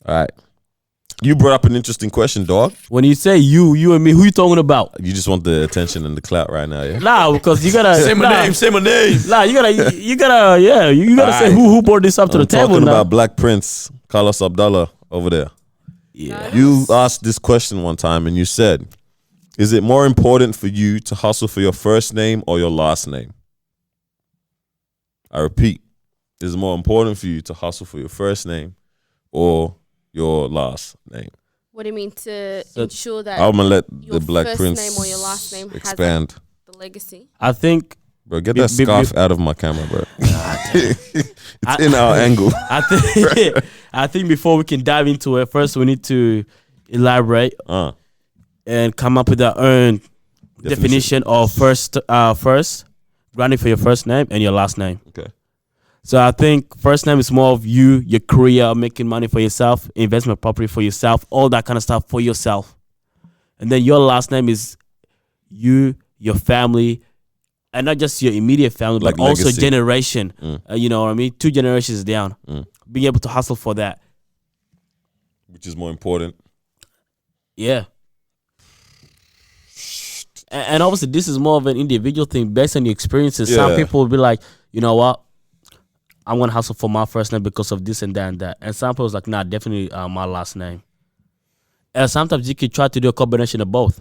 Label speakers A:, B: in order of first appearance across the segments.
A: All right. You brought up an interesting question, dog.
B: When you say you and me, who you talking about?
A: You just want the attention and the clout right now, yeah?
B: Nah, because you gotta
A: say my name.
B: Nah, you gotta say who brought this up to the table.
A: Talking
B: now.
A: about Black Prince, Carlos Abdallah over there.
B: Yeah.
A: You asked this question one time and you said, is it more important for you to hustle for your first name or your last name? I repeat, is it more important for you to hustle for your first name or your last name?
C: What do you mean to ensure that
A: I'm gonna let
C: your
A: the Black
C: first
A: Prince
C: name or your last name
A: expand.
C: has the legacy?
B: I think,
A: bro, get that scarf out of my camera, bro. It's in our angle.
B: I think before we can dive into it, first we need to elaborate and come up with our own definition of first, granting for your first name and your last name.
A: Okay.
B: So I think first name is more of you, your career, making money for yourself, investment property for yourself, all that kind of stuff for yourself. And then your last name is you, your family, and not just your immediate family,
A: like
B: but also
A: legacy.
B: generation. You know what I mean? 2 generations down. Being able to hustle for that.
A: Which is more important?
B: Yeah. And obviously this is more of an individual thing based on your experiences.
A: Yeah.
B: Some people will be like, you know what? I'm going to hustle for my first name because of this and that and that. And some people was like, nah, definitely my last name. And sometimes you could try to do a combination of both.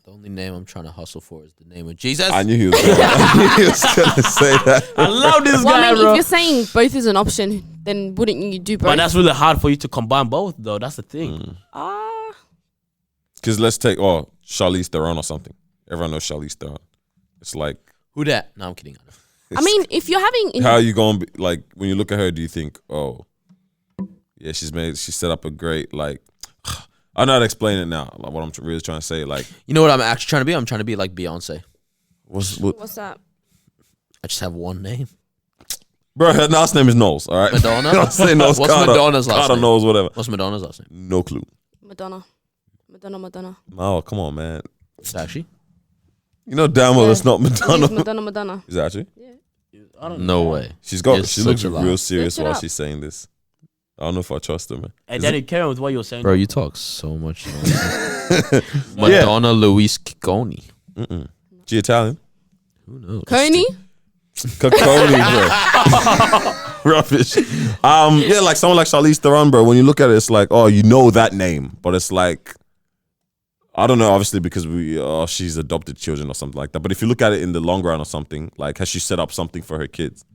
D: The only name I'm trying to hustle for is the name of Jesus.
A: I knew he was going to say that.
B: I love this guy,
C: I mean,
B: bro.
C: if you're saying both is an option, then wouldn't you do both?
B: But that's really hard for you to combine both, though. That's the thing.
A: Because let's take, Charlize Theron or something. Everyone knows Charlize Theron. It's like...
D: Who that? No, I'm kidding.
C: I mean, if you're having...
A: How are you going to be, like, when you look at her, do you think, yeah, she set up a great, like... I'm not explaining it now, like what I'm really trying to say. Like,
D: you know what I'm actually trying to be? I'm trying to be like Beyonce.
A: What's
C: that?
D: I just have one name.
A: Bro, her last name is Knowles, all right?
D: Madonna?
A: What's Madonna's last name? Knowles, whatever.
D: What's Madonna's last name?
A: No clue.
C: Madonna.
A: Oh, come on, man.
D: Is it actually?
A: You know damn well it's not Madonna.
C: Madonna.
A: Is it actually?
C: Yeah.
D: I don't know. No way.
A: She looks real serious while she's saying this. I don't know if I trust her, man.
B: And then carry on with what you're saying.
D: Bro, you talk so much. Madonna Luis Ciccone.
A: She Italian?
D: Who knows?
C: Connie?
A: Connie, bro. Rubbish. Yeah, like someone like Charlize Theron, bro. When you look at it, it's like, oh, you know that name, but it's like, I don't know, obviously because she's adopted children or something like that. But if you look at it in the long run or something, like, has she set up something for her kids?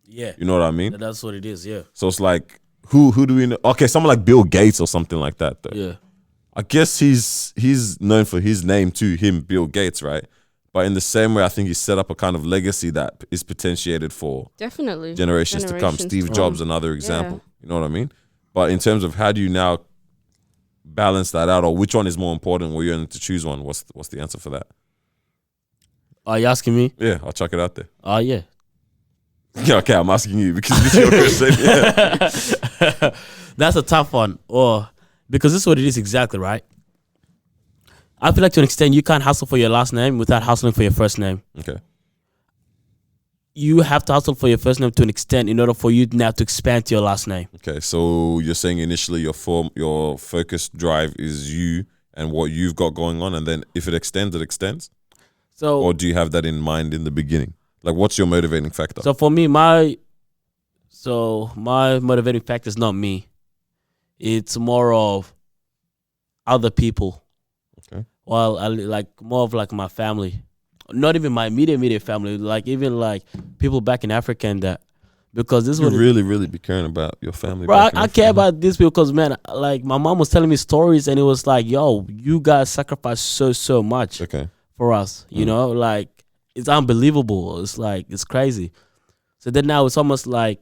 B: Yeah.
A: You know what I mean?
B: That's what it is, yeah.
A: So it's like, who do we know? Okay, someone like Bill Gates or something like that, though.
B: Yeah.
A: I guess he's known for his name too, him, Bill Gates, right? But in the same way, I think he set up a kind of legacy that is potentiated for
C: Definitely
A: generations to come. Steve Jobs, another example. Yeah. You know what I mean? But in terms of how do you now balance that out, or which one is more important where you're going to choose one, what's the answer for that?
B: Are you asking me?
A: Yeah, I'll chuck it out there.
B: Yeah.
A: Yeah, okay, I'm asking you because this is your question. Yeah.
B: That's a tough one. Because this is what it is exactly, right? I feel like to an extent you can't hustle for your last name without hustling for your first name.
A: Okay.
B: You have to hustle for your first name to an extent in order for you now to expand to your last name.
A: Okay, so you're saying initially your focus drive is you and what you've got going on, and then if it extends, it extends?
B: So,
A: or do you have that in mind in the beginning? Like, what's your motivating factor?
B: So for me, my motivating factor is not me. It's more of other people.
A: Okay.
B: Well, more of like my family. Not even my immediate family. Like even like people back in Africa and that. Because this is what
A: really be caring about your family.
B: Bro, I care about these people because, man, like my mom was telling me stories and it was like, yo, you guys sacrifice so much for us. You know, like it's unbelievable. It's like, it's crazy. So then now it's almost like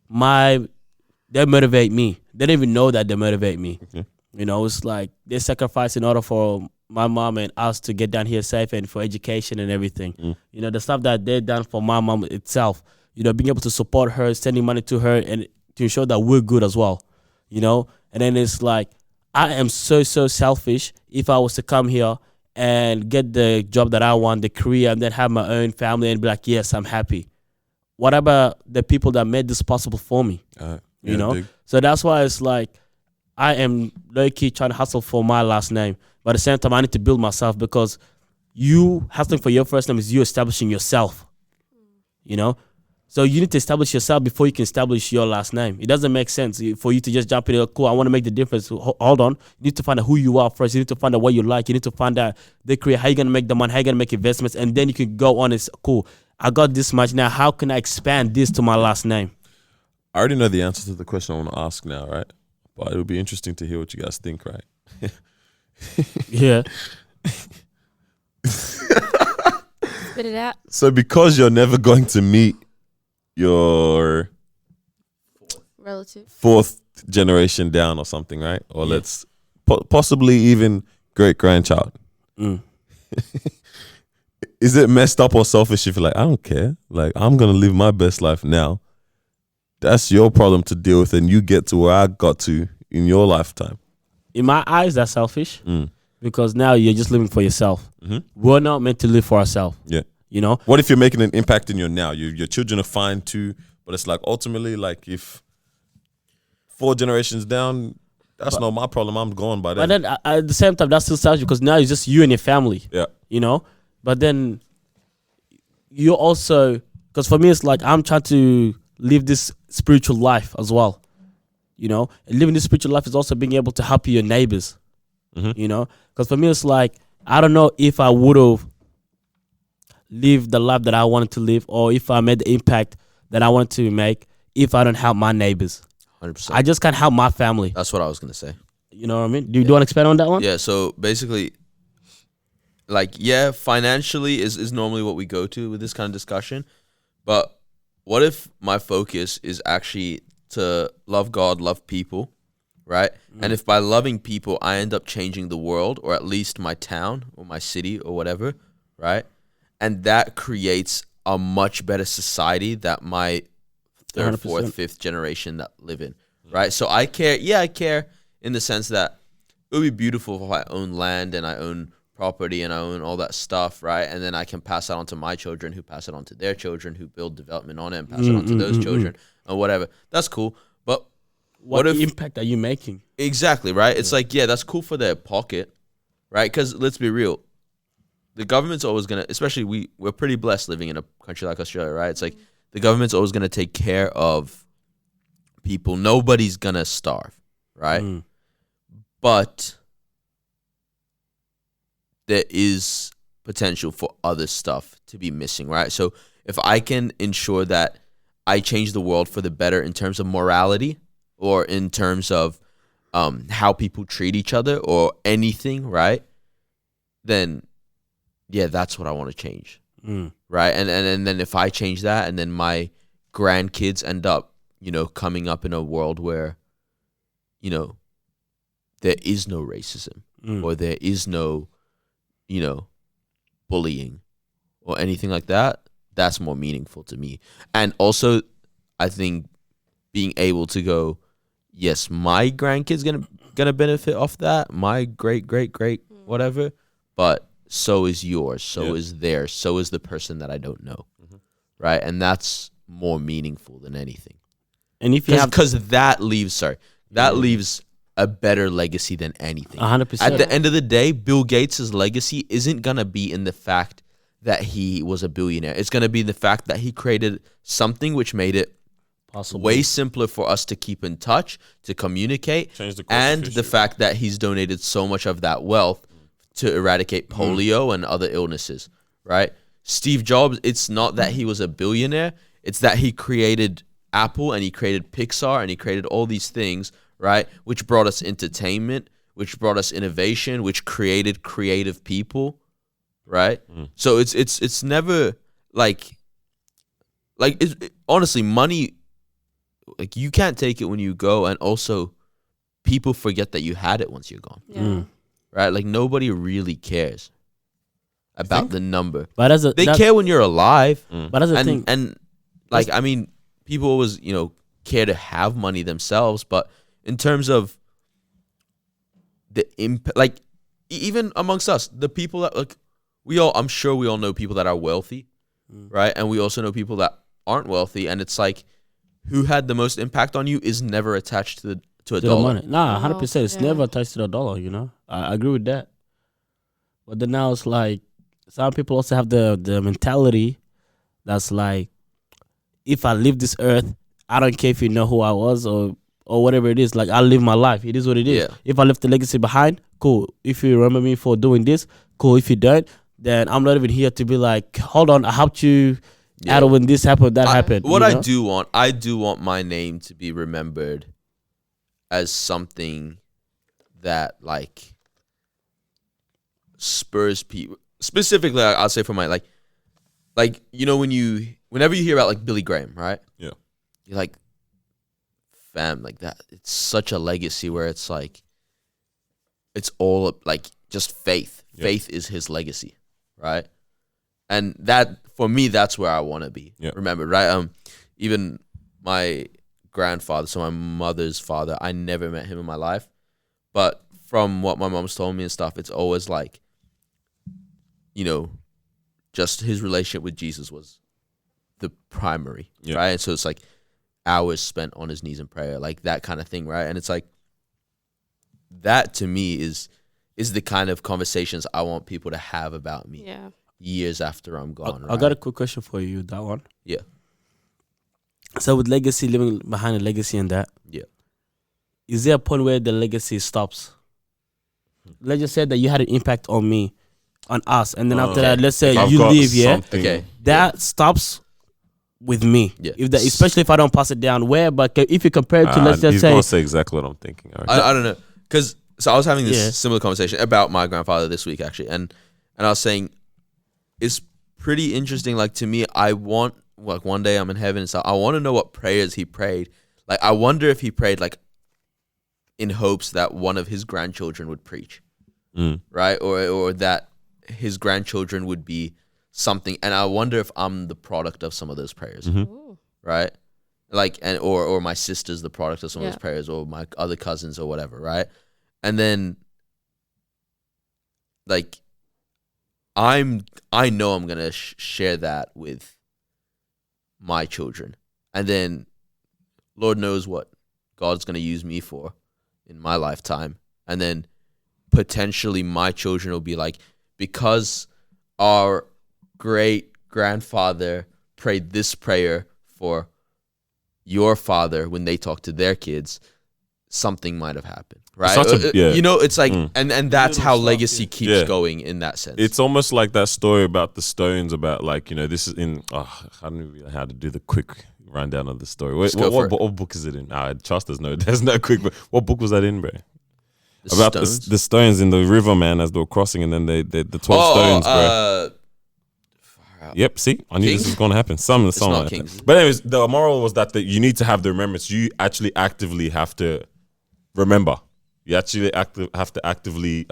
B: they motivate me. They don't even know that they motivate me.
A: Okay.
B: You know, it's like they sacrifice in order for my mom and us to get down here safe and for education and everything. You know, the stuff that they done for my mom itself, you know, being able to support her, sending money to her and to ensure that we're good as well, you know? And then it's like, I am so selfish if I was to come here and get the job that I want, the career, and then have my own family and be like, yes, I'm happy. What about the people that made this possible for me? You know? So that's why it's like I am low key trying to hustle for my last name, but at the same time I need to build myself, because you hustling for your first name is you establishing yourself. You know, so you need to establish yourself before you can establish your last name. It doesn't make sense for you to just jump in there. Cool, I want to make the difference. Hold on, you need to find out who you are first. You need to find out what you like. You need to find out the career, how you gonna make the money, how you gonna make investments, and then you can go on. It's cool. I got this much now. How can I expand this to my last name?
A: I already know the answer to the question I want to ask now, right? But it would be interesting to hear what you guys think, right?
B: Yeah.
C: Spit it out.
A: So because you're never going to meet your
C: Relative.
A: fourth generation down or something, right? Or let's possibly even great grandchild.
B: Mm.
A: Is it messed up or selfish if you're like, I don't care, like I'm gonna live my best life now? That's your problem to deal with, and you get to where I got to in your lifetime.
B: In my eyes, that's selfish,
A: Mm.
B: because now you're just living for yourself.
A: Mhm.
B: We're not meant to live for ourselves.
A: Yeah.
B: You know?
A: What if you're making an impact in your now? Your children are fine too, but it's like ultimately, like if 4 generations down, that's not my problem. I'm gone by then.
B: But then at the same time, that's still selfish, because now it's just you and your family.
A: Yeah.
B: You know? But then you also, because for me, it's like I'm trying to live this spiritual life as well. You know? And living this spiritual life is also being able to help your neighbors.
A: Mhm.
B: You know? Because for me, it's like, I don't know if I would have lived the life that I wanted to live, or if I made the impact that I wanted to make, if I don't help my neighbors.
D: 100%.
B: I just can't help my family.
D: That's what I was gonna say.
B: You know what I mean? Do you want to expand on that one?
D: Yeah. So basically, like, yeah, financially is normally what we go to with this kind of discussion, but what if my focus is actually to love God, love people, right? And if by loving people I end up changing the world, or at least my town or my city or whatever, right? And that creates a much better society that my third,
B: 100%.
D: fourth, fifth generation that live in, right? So I care. Yeah, I care in the sense that it would be beautiful if I own land and I own property and I own all that stuff, right? And then I can pass that on to my children, who pass it on to their children, who build development on it and pass it on to those children or whatever. That's cool. But
B: What
D: if
B: impact are you making?
D: exactly, right? It's like, yeah, that's cool for their pocket, right? Because let's be real, the government's always gonna, especially we're pretty blessed living in a country like Australia, right? It's like the government's always gonna take care of people. Nobody's gonna starve, right?
B: Mm.
D: But there is potential for other stuff to be missing, right? So if I can ensure that I change the world for the better in terms of morality, or in terms of how people treat each other, or anything, right? Then, yeah, that's what I want to change,
B: Mm.
D: right? And then if I change that, and then my grandkids end up, coming up in a world where, there is no racism,
B: Mm.
D: or there is no, bullying or anything like that, that's more meaningful to me. And also, I think being able to go, yes, my grandkids gonna benefit off that, my great whatever, but so is yours, so is theirs, so is the person that I don't know, right? And that's more meaningful than anything.
B: And if you have
D: Because that leaves a better legacy than anything.
B: 100%.
D: At the end of the day, Bill Gates' legacy isn't going to be in the fact that he was a billionaire. It's going to be the fact that he created something which made it
B: possible.
D: way simpler for us to keep in touch, to communicate,
A: Change the course of
D: and
A: history.
D: the fact that he's donated so much of that wealth to eradicate polio and other illnesses, right? Steve Jobs, it's not that he was a billionaire, it's that he created Apple, and he created Pixar, and he created all these things, right? Which brought us entertainment, which brought us innovation, which created creative people, right? So it's never honestly, money, like, you can't take it when you go, and also people forget that you had it once you're gone,
C: Yeah.
D: right? Like, nobody really cares about the number.
B: But
D: They care when you're alive.
B: But that's the thing.
D: And like, I mean, people always, care to have money themselves, but in terms of the impact, like, even amongst us, the people that, like, I'm sure we all know people that are wealthy, right? And we also know people that aren't wealthy, and it's like, who had the most impact on you is never attached to a
B: To the
D: dollar.
B: money. Nah,
C: Oh,
B: 100%. It's
C: yeah.
B: never attached to the dollar, you know? I agree with that. But then now it's like, some people also have the mentality that's like, if I leave this earth, I don't care if you know who I was or whatever it is. Like, I live my life. It is what it is.
D: Yeah.
B: If I left the legacy behind, cool. If you remember me for doing this, cool. If you don't, then I'm not even here to be like, hold on, I helped you
D: Yeah.
B: out of when this happened, that happened.
D: What
B: you
D: I
B: know?
D: do want my name to be remembered as something that like spurs people. Specifically, I'll say for my like you know whenever you hear about like Billy Graham, right?
A: Yeah.
D: You're like, fam, like that. It's such a legacy where it's like, it's all like just faith.
A: Yeah.
D: Faith is his legacy, right? And that for me, that's where I want to be remembered, right? Even my grandfather, so my mother's father, I never met him in my life, but from what my mom's told me and stuff, it's always like, you know, just his relationship with Jesus was the primary, right? And so it's like hours spent on his knees in prayer, like that kind of thing, right? And it's like, that to me is the kind of conversations I want people to have about me.
C: Yeah.
D: Years after I'm gone.
B: I got a quick question for you, that one.
D: Yeah.
B: So with legacy, living behind a legacy and that,
D: Yeah.
B: is there a point where the legacy stops? Let's just say that you had an impact on me, on us, and then after that, let's say
A: I've
B: you
A: got
B: leave, yeah?
A: something-
D: Okay.
B: That stops with me.
D: Yeah.
B: If that, especially if I don't pass it down. Where, but if you compare it to, let's just
A: he's
B: say,
A: gonna say exactly what I'm thinking. All right.
D: I don't know. Because so I was having this
B: Yeah.
D: similar conversation about my grandfather this week, actually. And I was saying, it's pretty interesting. Like, to me, I want, like, one day I'm in heaven, so I want to know what prayers he prayed. Like, I wonder if he prayed, like, in hopes that one of his grandchildren would preach, right? Or that his grandchildren would be something. And I wonder if I'm the product of some of those prayers,
C: Ooh.
D: right? Like, and or my sister's the product of some of
C: Yeah.
D: those prayers, or my other cousins or whatever, right? And then, like, I know I'm gonna share that with my children, and then Lord knows what God's gonna use me for in my lifetime, and then potentially my children will be like, because our great grandfather prayed this prayer for your father when they talk to their kids, something might have happened, right? You know, it's like, and that's how legacy keeps going in that sense.
A: It's almost like that story about the Stones, about like, you know, this is in, I don't even know how to do the quick rundown of the story. What book is it in? Trust there's no quick, but what book was that in, bro? About the stones in the river, man, as they were crossing, and then the 12 stones, bro. Yep, see, I knew
D: Kings?
A: this was going to happen. Something
D: not
A: like
D: Kings.
A: that. But anyways, the moral was that you need to have the remembrance. You actually actively have to remember. You actually have to actively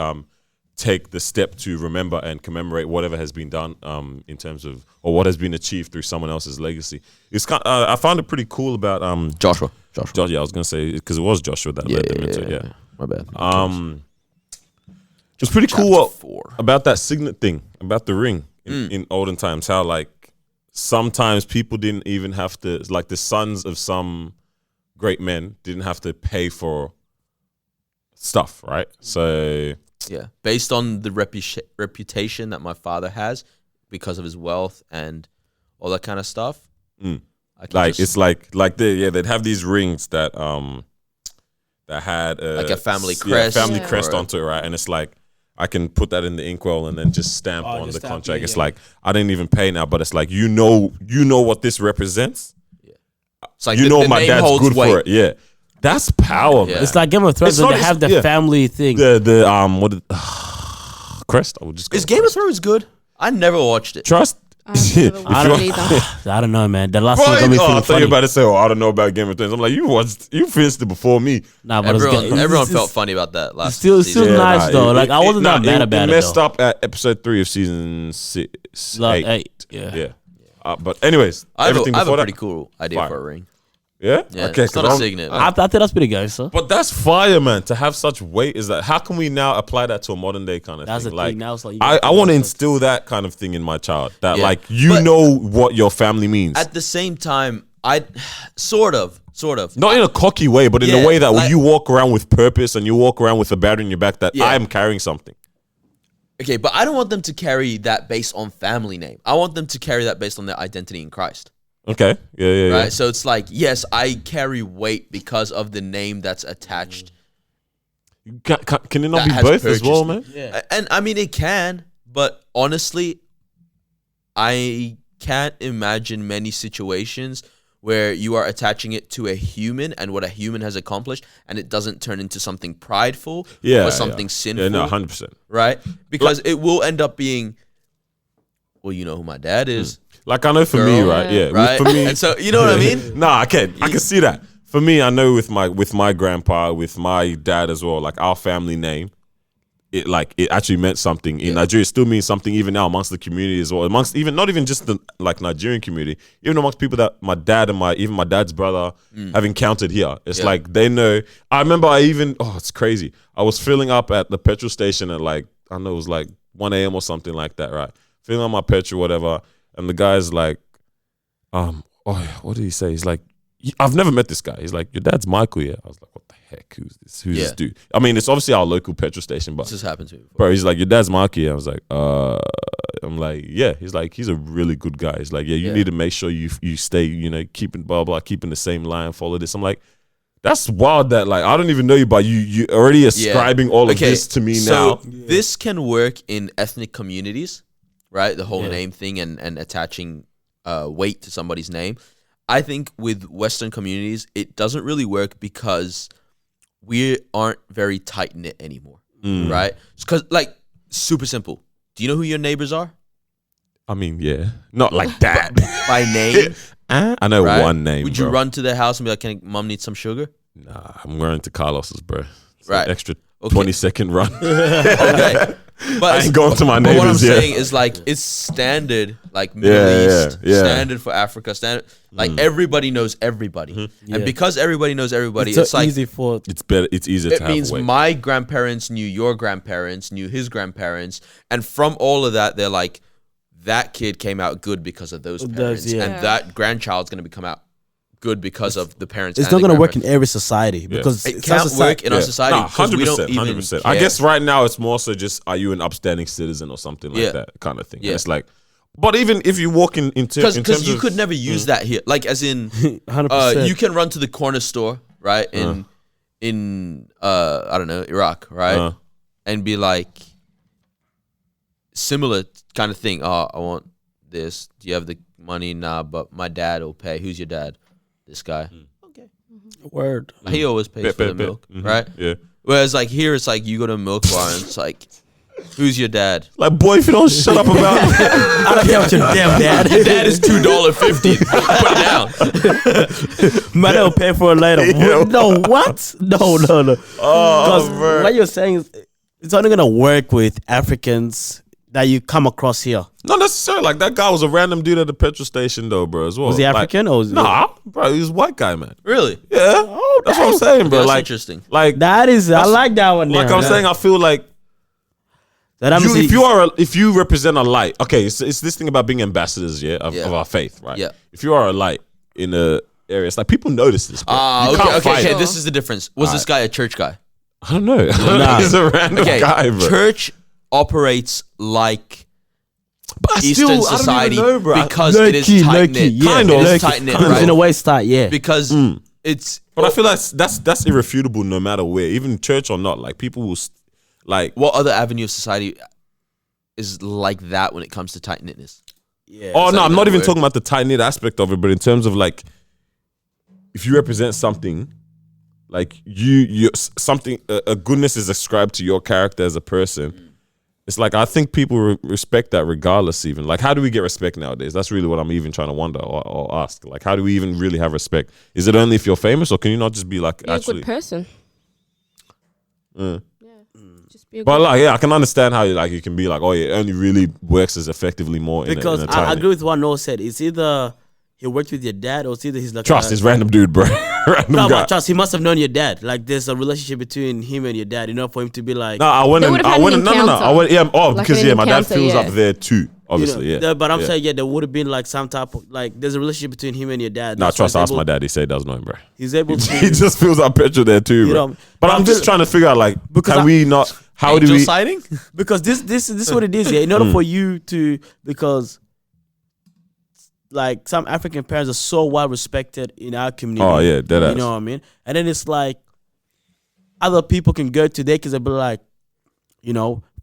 A: take the step to remember and commemorate whatever has been done in terms of, or what has been achieved through someone else's legacy. It's I found it pretty cool about
D: Joshua.
A: Yeah, I was gonna say, because it was Joshua that led them into it. Yeah.
D: My bad.
A: It's pretty
D: Chapter
A: cool
D: 4.
A: about that signet thing, about the ring in olden times, how like sometimes people didn't even have to, like the sons of some great men didn't have to pay for stuff, right? So
D: Yeah, based on the reputation that my father has because of his wealth and all that kind of stuff.
A: it's like they'd have these rings that had
D: like a family crest,
A: crest onto it, right? And it's like, I can put that in the inkwell and then just stamp on the contract. It's like, I didn't even pay now, but it's like, you know what this represents.
D: It's like
A: My dad's good for it. Yeah, that's power, man.
B: it's like Game of Thrones,
A: It's
B: they have the family thing.
A: The crest. I would just go
D: Is Game of Thrones good? I never watched it.
A: Trust.
C: I've never watched it either.
B: I don't know, man. The last one got me
A: I
B: feeling
A: thought you
B: funny.
A: were about to say, I don't know about Game of Thrones. I'm like, you finished it before me.
B: Nah, but
D: Everyone felt funny about that last
B: still
D: season.
B: nice though. Like, I wasn't that mad about
A: it.
B: it
A: Messed
B: though.
A: up at episode 3 of season 8.
B: Yeah.
A: But anyways,
D: I have
A: everything
D: a
A: before
D: pretty
A: that.
D: cool idea
A: Fire.
D: for a ring.
A: Yeah.
D: Yeah,
A: Okay.
D: it's not a signet.
B: I think that's pretty good, so.
A: But that's fire, man. To have such weight is that. How can we now apply that to a modern day kind of
B: That's
A: thing?
B: the thing. Now it's like,
A: I want to instill that kind of thing in my child. That
D: Yeah.
A: like you
D: But-
A: know what your family means.
D: At the same time, I sort of.
A: Not in a cocky way, but in
D: Yeah,
A: a way that
D: like-
A: when you walk around with purpose and you walk around with a battery in your back, that
D: Yeah.
A: I am carrying something.
D: Okay, but I don't want them to carry that based on family name. I want them to carry that based on their identity in Christ.
A: Okay. Yeah.
D: Right? So it's like, yes, I carry weight because of the name that's attached.
A: Can it not
D: That
A: be
D: has
A: both as well,
D: purchased
A: man?
B: Yeah.
D: And I mean, it can, but honestly, I can't imagine many situations where you are attaching it to a human and what a human has accomplished, and it doesn't turn into something prideful or something sinful.
A: Yeah, no, 100%.
D: Right? Because it will end up being, well, you know who my dad is.
A: Like I know for me,
D: Girl.
A: right? Yeah,
D: Right?
A: For me,
D: And so, you know what I mean?
A: Nah, I can see that. For me, I know with my grandpa, with my dad as well, like our family name, it actually meant something in Nigeria. It still means something even now amongst the community as well. Amongst even not even just the like Nigerian community, even amongst people that my dad and my dad's brother have encountered here. It's like they know. I remember it's crazy. I was filling up at the petrol station at like, I don't know, it was like 1 a.m. or something like that, right? Filling up my petrol, whatever. And the guy's like, what did he say? He's like, I've never met this guy. He's like, your dad's Michael, yeah? I was like, what the heck? Who's this? Who's this dude? I mean, it's obviously our local petrol station, but
D: This has happened to me before.
A: bro, he's like, your dad's Michael, yeah? I was like, I'm like, yeah. He's like, he's a really good guy. He's like, yeah, you need to make sure you stay, keeping blah blah, keeping the same line, follow this. I'm like, that's wild that like I don't even know you, but you already ascribing all of this to me now.
D: This can work in ethnic communities, right? The whole name thing and attaching weight to somebody's name. I think with Western communities, it doesn't really work because we aren't very tight-knit anymore, right? Because, like, super simple. Do you know who your neighbors are?
A: I mean, yeah, not like that.
D: By name,
A: I know
D: right?
A: one name.
D: Would
A: bro.
D: you run to their house and be like, "Can Mom need some sugar?"
A: Nah, I'm running to Carlos's, bro. It's
D: Right.
A: An extra
D: Okay.
A: 20-second run.
D: Okay. But
A: I ain't going to my
D: But what I'm
A: neighbors yet.
D: saying is like it's standard, like Middle East,
A: yeah.
D: standard for Africa, standard. Like everybody knows everybody, and because everybody knows everybody,
B: It's
D: it's
B: so
D: like
B: easy for
A: It's better. It's easier
D: it
A: to have
D: means
A: weight.
D: my grandparents knew your grandparents, knew his grandparents, and from all of that, they're like, that kid came out good because of those parents,
B: yeah.
D: and that grandchild's gonna become out good because of the parents.
B: it's
D: and
B: not
D: the
B: going to work in
D: grandparents.
B: every society because
D: It
B: it's not
D: can't
B: society-
D: work in our society because we don't
A: 100%,
D: even
A: 100%.
D: care.
A: I guess right now it's more so just, are you an upstanding citizen or something like
D: Yeah.
A: that kind of thing.
D: Yeah.
A: It's like, but even if you walk in terms
D: because you
A: of,
D: could never use that here, like as in
B: 100%.
D: you can run to the corner store, right? In I don't know, Iraq, right? And be like similar kind of thing. Oh, I want this. Do you have the money? Nah, but my dad will pay. Who's your dad? This guy. Okay.
B: Word.
D: He always pays for the milk, right?
A: Yeah.
D: Whereas like here it's like you go to a milk bar and it's like, who's your dad?
A: Like, boy, if you don't shut up about it.
B: I don't care what your damn dad.
D: Your dad is $2.50. Put it down.
B: Man, will pay for it later.
A: Yeah.
B: No, what? No. Because
A: man.
B: what you're saying is it's only going to work with Africans that you come across here.
A: Not necessarily. Like, that guy was a random dude at the petrol station, though, bro, as well.
B: Was he
A: Like,
B: African or was he?
A: Nah, bro, he was a white guy, man.
D: Really?
A: Yeah. That's what I'm saying, bro.
D: That's
A: Like,
D: interesting.
A: Like,
B: That is, I like that one.
A: like
B: there.
A: I'm saying, I feel like
B: That
A: if you represent a light, okay, it's this thing about being ambassadors, of our faith, right?
D: Yeah.
A: If you are a light in a area, it's like people notice this. Bro.
D: Ah,
A: You can't
D: okay.
A: fight it.
D: This is the difference. Was this guy a church guy?
A: I don't know. He's a random
D: Okay,
A: guy, bro.
D: church operates like
A: But
D: Eastern society because
B: Low
D: it is
B: key,
D: tight knit.
B: yeah.
A: Kind
D: It
A: of.
D: is tight knit,
B: In a
D: right?
B: way, start, yeah.
D: Because it's.
A: But I feel like that's irrefutable no matter where, even church or not. Like people will, like,
D: What other avenue of society is like that when it comes to tight knitness?
B: Yeah.
A: oh
D: Is
A: no,
D: that
A: I'm
D: even
A: not
D: a
A: even
D: word?
A: talking about the tight knit aspect of it, but in terms of like, if you represent something, like you something, a goodness is ascribed to your character as a person. It's like I think people respect that regardless. Even like, how do we get respect nowadays? That's really what I'm even trying to wonder or ask. Like, how do we even really have respect? Is it only if you're famous, or can you not just be like
C: Be a
A: actually?
C: good person. Yeah. Just be a
A: But
C: good
A: like, yeah, I can understand how you can be like, oh yeah, it only really works as effectively more
B: Because
A: in a
B: I
A: time.
B: agree with what Noah said. It's either he worked with your dad or it's either he's like
A: Trust this random dude, bro. Random
B: No,
A: guy.
B: but trust, he must have known your dad. Like, there's a relationship between him and your dad. For him to be like,
A: No, I went
C: They
A: and
C: would've
A: I
C: had
A: went
C: an
A: and, no.
C: encounter.
A: I went
C: Like
A: because
C: an
A: my dad
C: encounter,
A: feels
C: yeah.
A: up there too. Obviously, yeah.
B: But I'm
A: Yeah.
B: saying, there would have been like some type of like, there's a relationship between him and your dad.
A: Nah,
B: That's why
A: trust.
B: he's
A: Ask
B: able-
A: my dad. He said he doesn't know him, bro.
B: He's able
A: He
B: to.
A: just feels that picture there too,
B: You
A: bro.
B: know,
A: But I'm just trying to figure out like,
B: Because
A: can
B: I-
A: we not? How do
D: Angel
A: we?
D: sighting?
B: Because this is what it is, yeah. In order for you to, because like some African parents are so well respected in our community.
A: Oh yeah, dead
B: You
A: ass.
B: know what I mean? And then it's like other people can go to their kids and be like,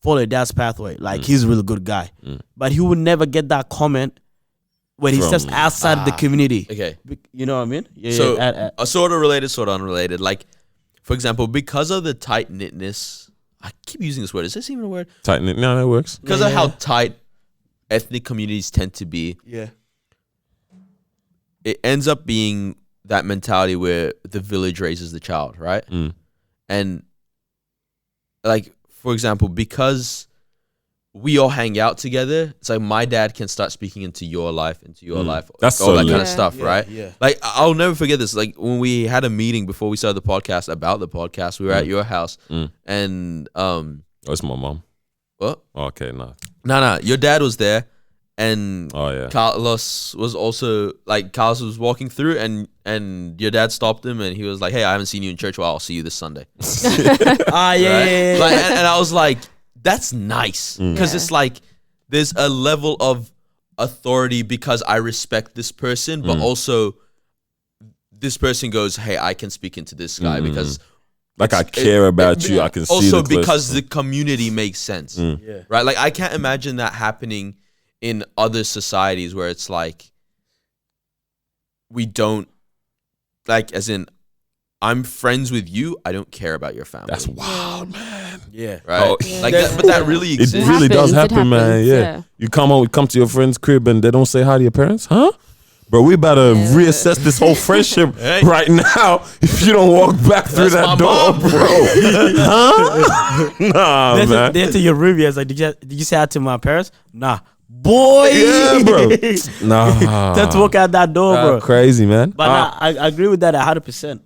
B: follow your dad's pathway. Like he's a really good guy. But he would never get that comment when he
A: From-
B: steps outside the community.
D: Okay.
B: You know what I mean? Yeah,
D: So
B: yeah,
D: a sort of related, sort of unrelated. Like, for example, because of the tight knitness, I keep using this word. Is this even a word?
A: Tighten it. No, that works.
D: Because of how tight ethnic communities tend to be,
B: yeah.
D: it ends up being that mentality where the village raises the child, right? And like, for example, because we all hang out together, it's like my dad can start speaking into your life,
A: That's
D: all
A: so
D: that kind
A: lit.
D: of stuff, right?
B: Yeah.
D: Like, I'll never forget this. Like, when we had a meeting before we started the podcast about the podcast, we were at your house, and
A: Oh, it's my mom.
D: what?
A: Okay, no.
D: No, your dad was there, and
A: Oh yeah.
D: Carlos was also like, Carlos was walking through, and your dad stopped him, and he was like, "Hey, I haven't seen you in church. Well, I'll see you this Sunday."
B: Yeah,
D: Right?
B: yeah.
D: Like, and I was like, that's nice, because it's like there's a level of authority because I respect this person, but also this person goes, "Hey, I can speak into this guy because
A: Like I care about you. I can see
D: also
A: the cliff.
D: because the community makes sense,
B: Yeah.
D: right? Like, I can't imagine that happening in other societies where it's like we don't, like, as in, I'm friends with you, I don't care about your family.
A: That's wild, man.
B: Yeah.
D: right.
A: Oh,
D: Like that, but that really
A: It
D: exists.
A: really does
C: happens, it
A: happen, man.
C: happens,
A: Yeah.
C: yeah.
A: You come to your friend's crib and they don't say hi to your parents, huh? Bro, we about to reassess this whole friendship
D: Hey.
A: right now. If you don't walk back through
D: That's
A: that
D: my
A: door,
D: mom,
A: bro. Huh? Nah, man.
B: They enter your room. It's like, did you say hi to my parents? Nah, boy.
A: Yeah, bro. Nah.
B: Let's walk out that door, bro.
A: Crazy, man.
B: But nah, I agree with that 100%.